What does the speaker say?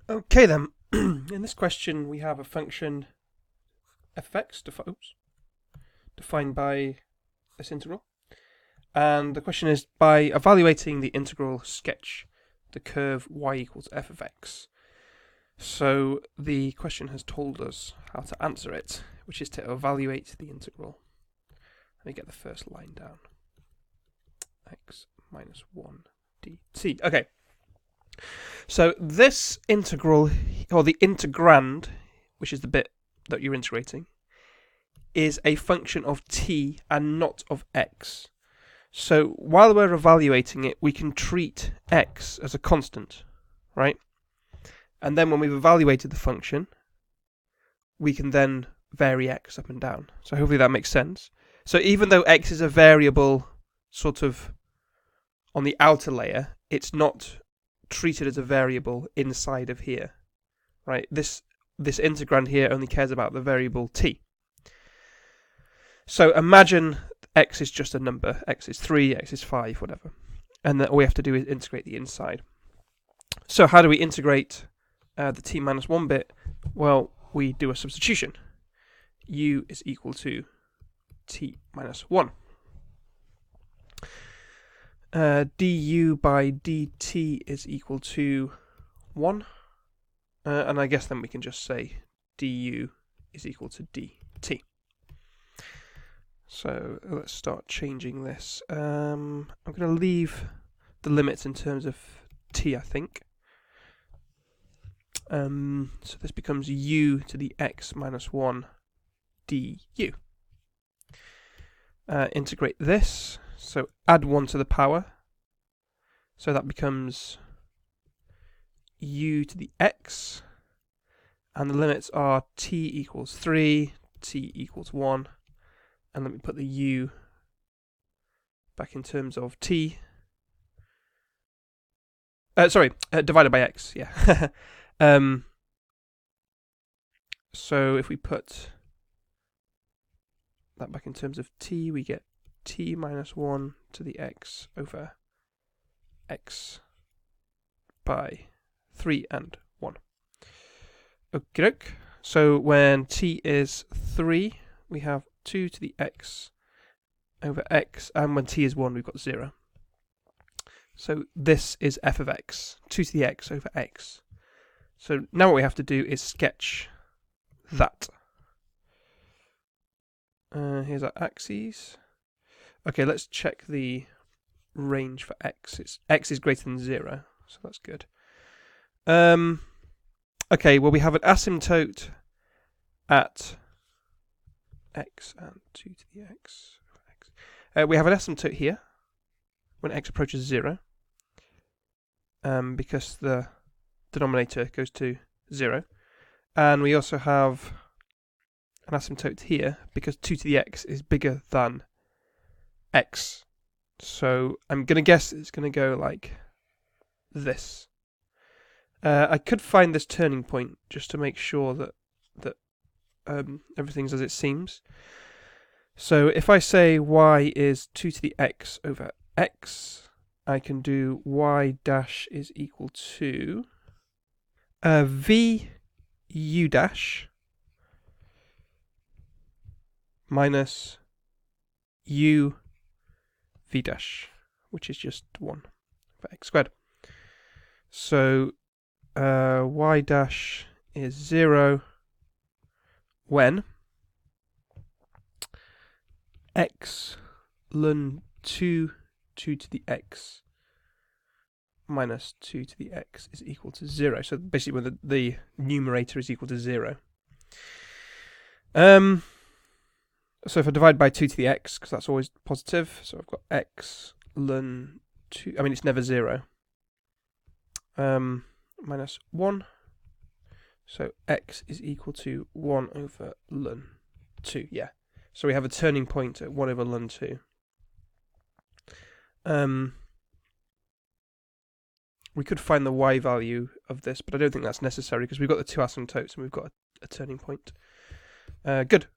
Okay then, in this question we have a function f of x defined by this integral. And the question is, by evaluating the integral, sketch the curve y equals f of x. So the question has told us how to answer it, which is to evaluate the integral. Let me get the first line down. X minus 1 dt. Okay. So this integral, or the integrand, which is the bit that you're integrating, is a function of t and not of x. So while we're evaluating it, we can treat x as a constant, right? And then when we've evaluated the function, we can then vary x up and down. So hopefully that makes sense. So even though x is a variable sort of on the outer layer, it's not treated as a variable inside of here, right? This integrand here only cares about the variable t. So imagine x is just a number. X is 3, x is 5, whatever. And then all we have to do is integrate the inside. So how do we integrate the t minus 1 bit? Well, we do a substitution. U is equal to t minus 1. Du by dt is equal to 1. And I guess then we can just say du is equal to dt. So let's start changing this. I'm going to leave the limits in terms of t, I think. So this becomes u to the x minus 1 du. Integrate this. So add 1 to the power. So that becomes u to the x. And the limits are t equals 3, t equals 1. And let me put the u back in terms of t. Divided by x, yeah. So if we put that back in terms of t, we get t minus 1 to the x over x by 3 and 1. Okay, so when t is 3, we have 2 to the x over x, and when t is 1, we've got 0. So this is f of x, 2 to the x over x. So now what we have to do is sketch that. Here's our axes. Okay, let's check the range for x. X is greater than 0, so that's good. Okay, well we have an asymptote at x and 2 to the x. We have an asymptote here when x approaches 0, because the denominator goes to 0. And we also have an asymptote here because 2 to the x is bigger than x. So I'm going to guess it's going to go like this. I could find this turning point just to make sure that everything's as it seems. So if I say y is 2 to the x over x, I can do y dash is equal to v u dash minus u v dash, which is just 1 for x squared. So y dash is 0 when x ln 2 to the x minus 2 to the x is equal to 0. So basically when the numerator is equal to 0. So if I divide by 2 to the x, because that's always positive, so I've got x ln 2, I mean it's never 0, minus 1, so x is equal to 1 over ln 2, yeah. So we have a turning point at 1 over ln 2. We could find the y value of this, but I don't think that's necessary because we've got the two asymptotes and we've got a turning point. Good.